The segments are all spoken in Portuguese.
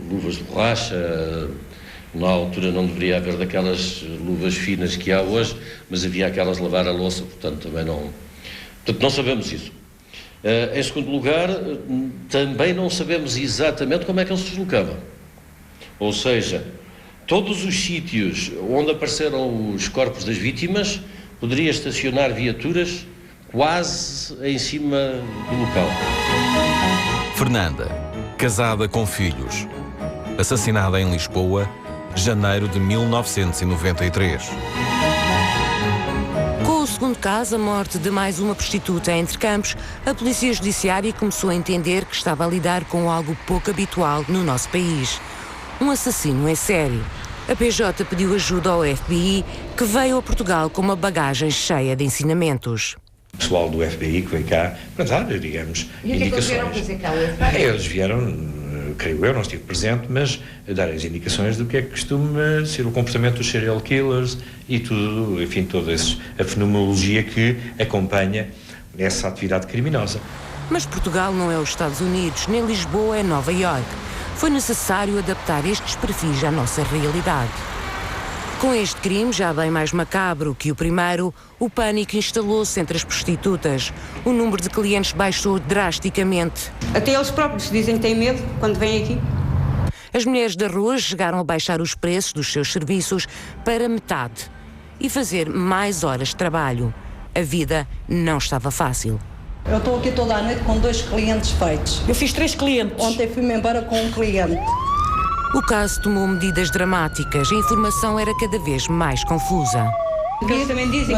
luvas de borracha. Na altura não deveria haver daquelas luvas finas que há hoje, mas havia aquelas de lavar a louça, portanto também não... Portanto, não sabemos isso. Em segundo lugar, também não sabemos exatamente como é que ele se deslocava. Ou seja, todos os sítios onde apareceram os corpos das vítimas, poderia estacionar viaturas quase em cima do local. Fernanda, casada com filhos, assassinada em Lisboa, janeiro de 1993. Com o segundo caso, a morte de mais uma prostituta entre Campos, a Polícia Judiciária começou a entender que estava a lidar com algo pouco habitual no nosso país. Um assassino em série. A PJ pediu ajuda ao FBI, que veio a Portugal com uma bagagem cheia de ensinamentos. O pessoal do FBI que veio cá para dar, digamos, indicações. E o que é que eles vieram fazer cá ao FBI? Eles vieram, creio eu, não estive presente, mas dar as indicações do que é que costuma ser o comportamento dos serial killers e tudo, enfim, toda a fenomenologia que acompanha essa atividade criminosa. Mas Portugal não é os Estados Unidos, nem Lisboa é Nova Iorque. Foi necessário adaptar estes perfis à nossa realidade. Com este crime, já bem mais macabro que o primeiro, o pânico instalou-se entre as prostitutas. O número de clientes baixou drasticamente. Até eles próprios dizem que têm medo quando vêm aqui. As mulheres da rua chegaram a baixar os preços dos seus serviços para metade e fazer mais horas de trabalho. A vida não estava fácil. Eu estou aqui toda a noite com 2 clientes feitos. Eu fiz 3 clientes. Ontem fui-me embora com um cliente. O caso tomou medidas dramáticas. A informação era cada vez mais confusa. Eles também dizem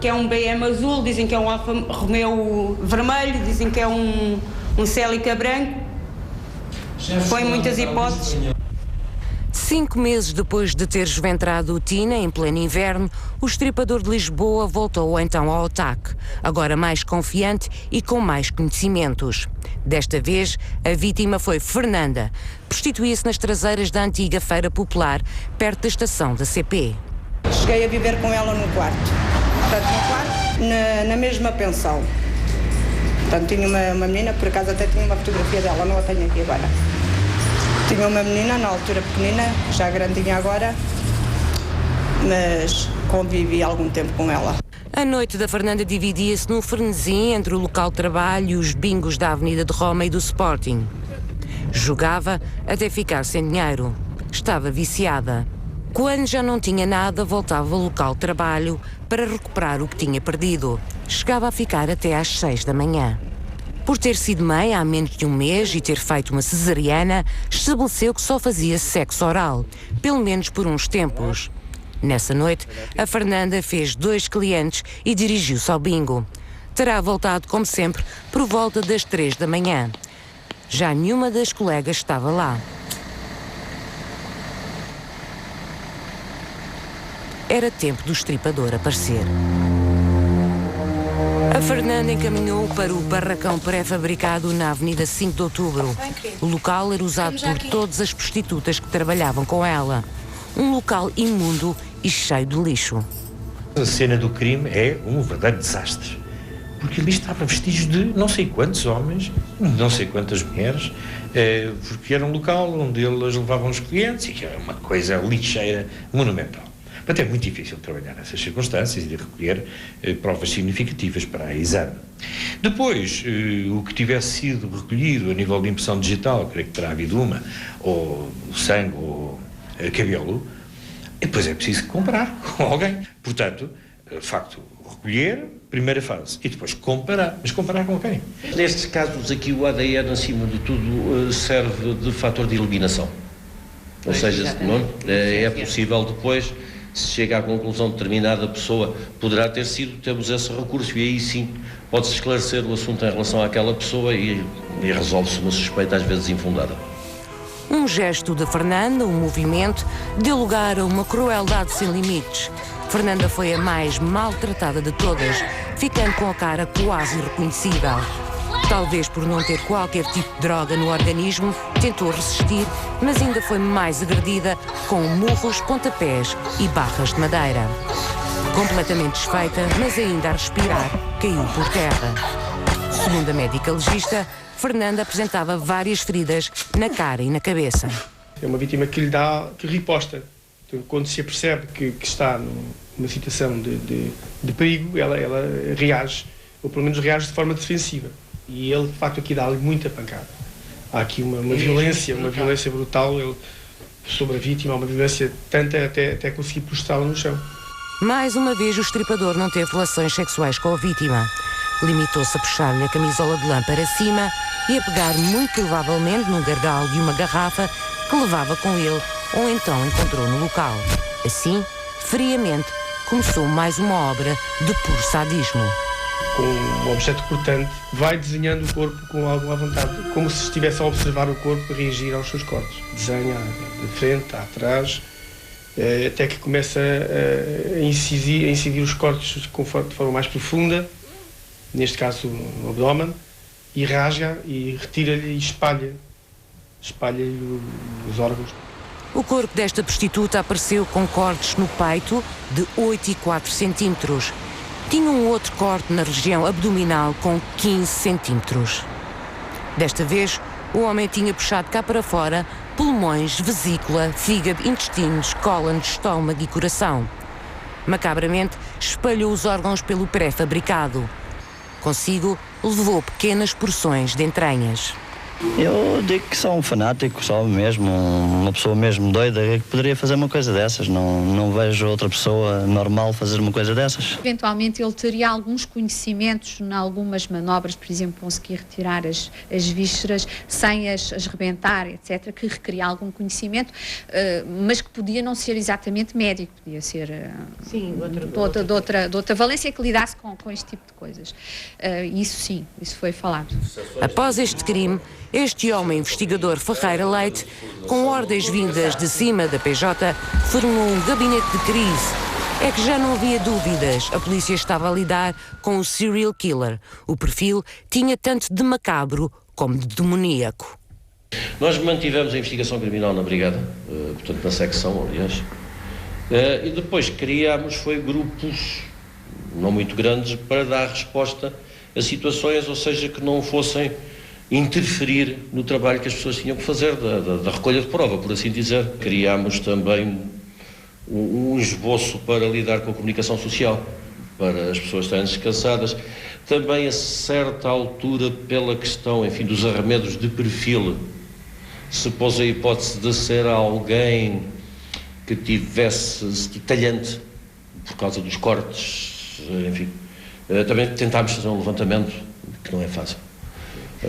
que é um BM azul, dizem que é um Alfa Romeo vermelho, dizem que é um Celica branco. Põe muitas hipóteses. 5 meses depois de ter esventrado o Tina, em pleno inverno, o estripador de Lisboa voltou então ao ataque, agora mais confiante e com mais conhecimentos. Desta vez, a vítima foi Fernanda. Prostituía-se nas traseiras da antiga Feira Popular, perto da estação da CP. Cheguei a viver com ela no quarto. Portanto, no quarto, na mesma pensão. Portanto, tinha uma menina, por acaso até tinha uma fotografia dela, não a tenho aqui agora. Tinha uma menina, na altura pequenina, já grandinha agora, mas convivi algum tempo com ela. A noite da Fernanda dividia-se num frenesim entre o local de trabalho e os bingos da Avenida de Roma e do Sporting. Jogava até ficar sem dinheiro. Estava viciada. Quando já não tinha nada, voltava ao local de trabalho para recuperar o que tinha perdido. Chegava a ficar até às 6 da manhã. Por ter sido mãe há menos de um mês e ter feito uma cesariana, estabeleceu que só fazia sexo oral, pelo menos por uns tempos. Nessa noite, a Fernanda fez 2 clientes e dirigiu-se ao bingo. Terá voltado, como sempre, por volta das 3 da manhã. Já nenhuma das colegas estava lá. Era tempo do estripador aparecer. A Fernanda encaminhou para o barracão pré-fabricado na Avenida 5 de Outubro. O local era usado por todas as prostitutas que trabalhavam com ela. Um local imundo e cheio de lixo. A cena do crime é um verdadeiro desastre. Porque ali estava vestígios de não sei quantos homens, não sei quantas mulheres, porque era um local onde eles levavam os clientes e que era uma coisa lixeira monumental. Portanto, é muito difícil trabalhar nessas circunstâncias e de recolher provas significativas para a exame. Depois, o que tivesse sido recolhido a nível de impressão digital, creio que terá havido uma, ou sangue, ou cabelo, e depois é preciso comparar com alguém. Portanto, de facto, recolher, primeira fase, e depois comparar. Mas comparar com quem? Nestes casos aqui o ADN, acima de tudo, serve de fator de eliminação. Ou seja, não, é possível depois, se chega à conclusão de determinada pessoa poderá ter sido, temos esse recurso e aí sim pode-se esclarecer o assunto em relação àquela pessoa e resolve-se uma suspeita às vezes infundada. Um gesto de Fernanda, um movimento, deu lugar a uma crueldade sem limites. Fernanda foi a mais maltratada de todas, ficando com a cara quase irreconhecível. Talvez por não ter qualquer tipo de droga no organismo, tentou resistir, mas ainda foi mais agredida com murros, pontapés e barras de madeira. Completamente desfeita, mas ainda a respirar, caiu por terra. Segundo a médica legista, Fernanda apresentava várias feridas na cara e na cabeça. É uma vítima que riposta. Então, quando se apercebe que está numa situação de perigo, ela reage, ou pelo menos reage de forma defensiva. E ele, de facto, aqui dá-lhe muita pancada. Há aqui uma violência brutal sobre a vítima, uma violência tanta até conseguir prostrá-la no chão. Mais uma vez, o estripador não teve relações sexuais com a vítima. Limitou-se a puxar-lhe a camisola de lã para cima e a pegar, muito provavelmente, num gargalo de uma garrafa que levava com ele ou então encontrou no local. Assim, friamente, começou mais uma obra de puro sadismo. Com um objeto cortante, vai desenhando o corpo com alguma vontade, como se estivesse a observar o corpo reagir aos seus cortes. Desenha de frente, atrás, até que começa a incidir os cortes de forma mais profunda, neste caso no abdômen, e rasga e retira-lhe e espalha-lhe os órgãos. O corpo desta prostituta apareceu com cortes no peito de 8 e 4 centímetros. Tinha um outro corte na região abdominal com 15 centímetros. Desta vez, o homem tinha puxado cá para fora pulmões, vesícula, fígado, intestinos, cólon, estômago e coração. Macabramente, espalhou os órgãos pelo pré-fabricado. Consigo, levou pequenas porções de entranhas. Eu digo que sou um fanático, só mesmo, uma pessoa mesmo doida que poderia fazer uma coisa dessas. Não vejo outra pessoa normal fazer uma coisa dessas. Eventualmente ele teria alguns conhecimentos em algumas manobras, por exemplo, conseguir retirar as vísceras sem as rebentar, etc., que requeria algum conhecimento, mas que podia não ser exatamente médico, podia ser de outra valência que lidasse com este tipo de coisas. Isso sim, isso foi falado. Após este crime, este homem investigador Ferreira Leite, com ordens vindas de cima da PJ, formou um gabinete de crise. É que já não havia dúvidas, a polícia estava a lidar com o serial killer. O perfil tinha tanto de macabro como de demoníaco. Nós mantivemos a investigação criminal na Brigada, portanto na secção, aliás, e depois criámos grupos, não muito grandes, para dar resposta a situações, ou seja, que não fossem interferir no trabalho que as pessoas tinham que fazer, da recolha de prova, por assim dizer. Criámos também um esboço para lidar com a comunicação social, para as pessoas estarem descansadas. Também, a certa altura, pela questão, enfim, dos arremedos de perfil, se pôs a hipótese de ser alguém que tivesse talhante, por causa dos cortes, enfim. Também tentámos fazer um levantamento, que não é fácil.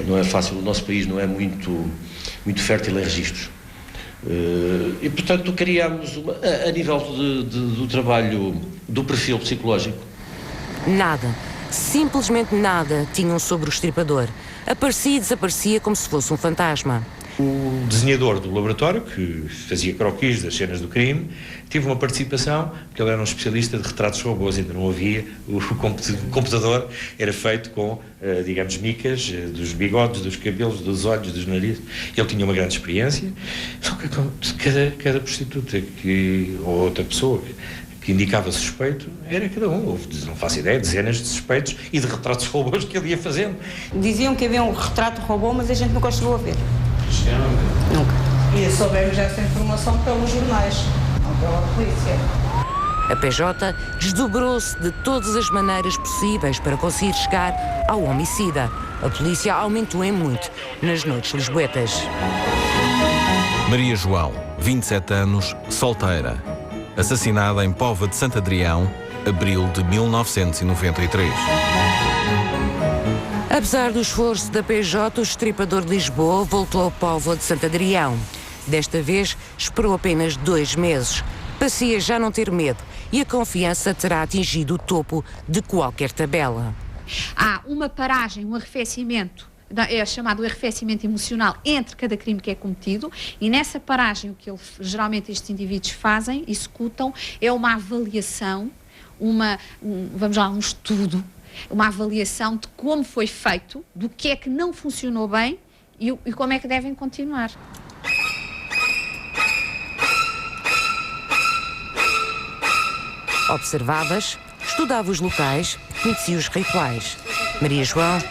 Não é fácil, o nosso país não é muito fértil em registros. E, portanto, criámos, a nível do trabalho, do perfil psicológico. Nada, simplesmente nada tinham sobre o estripador. Aparecia e desaparecia como se fosse um fantasma. O desenhador do laboratório, que fazia croquis das cenas do crime, teve uma participação, porque ele era um especialista de retratos robôs, ainda não havia, o computador era feito com, digamos, micas dos bigodes, dos cabelos, dos olhos, dos narizes. Ele tinha uma grande experiência, só que cada prostituta ou outra pessoa que indicava suspeito, era cada um. Houve, não faço ideia, dezenas de suspeitos e de retratos robôs que ele ia fazendo. Diziam que havia um retrato robô, mas a gente nunca chegou a ver. Nunca. E soubemos essa informação pelos jornais, não pela polícia. A PJ desdobrou-se de todas as maneiras possíveis para conseguir chegar ao homicida. A polícia aumentou em muito nas noites lisboetas. Maria João, 27 anos, solteira. Assassinada em Póvoa de Santo Adrião, abril de 1993. Apesar do esforço da PJ, o estripador de Lisboa voltou ao Póvoa de Santo Adrião. Desta vez, esperou apenas 2 meses. Parecia já não ter medo e a confiança terá atingido o topo de qualquer tabela. Há uma paragem, um arrefecimento, é chamado arrefecimento emocional entre cada crime que é cometido, e nessa paragem o que geralmente estes indivíduos fazem, executam, é uma avaliação, um estudo, uma avaliação de como foi feito, do que é que não funcionou bem e como é que devem continuar. Observavas, estudava os locais, conhecia os rituais. Maria João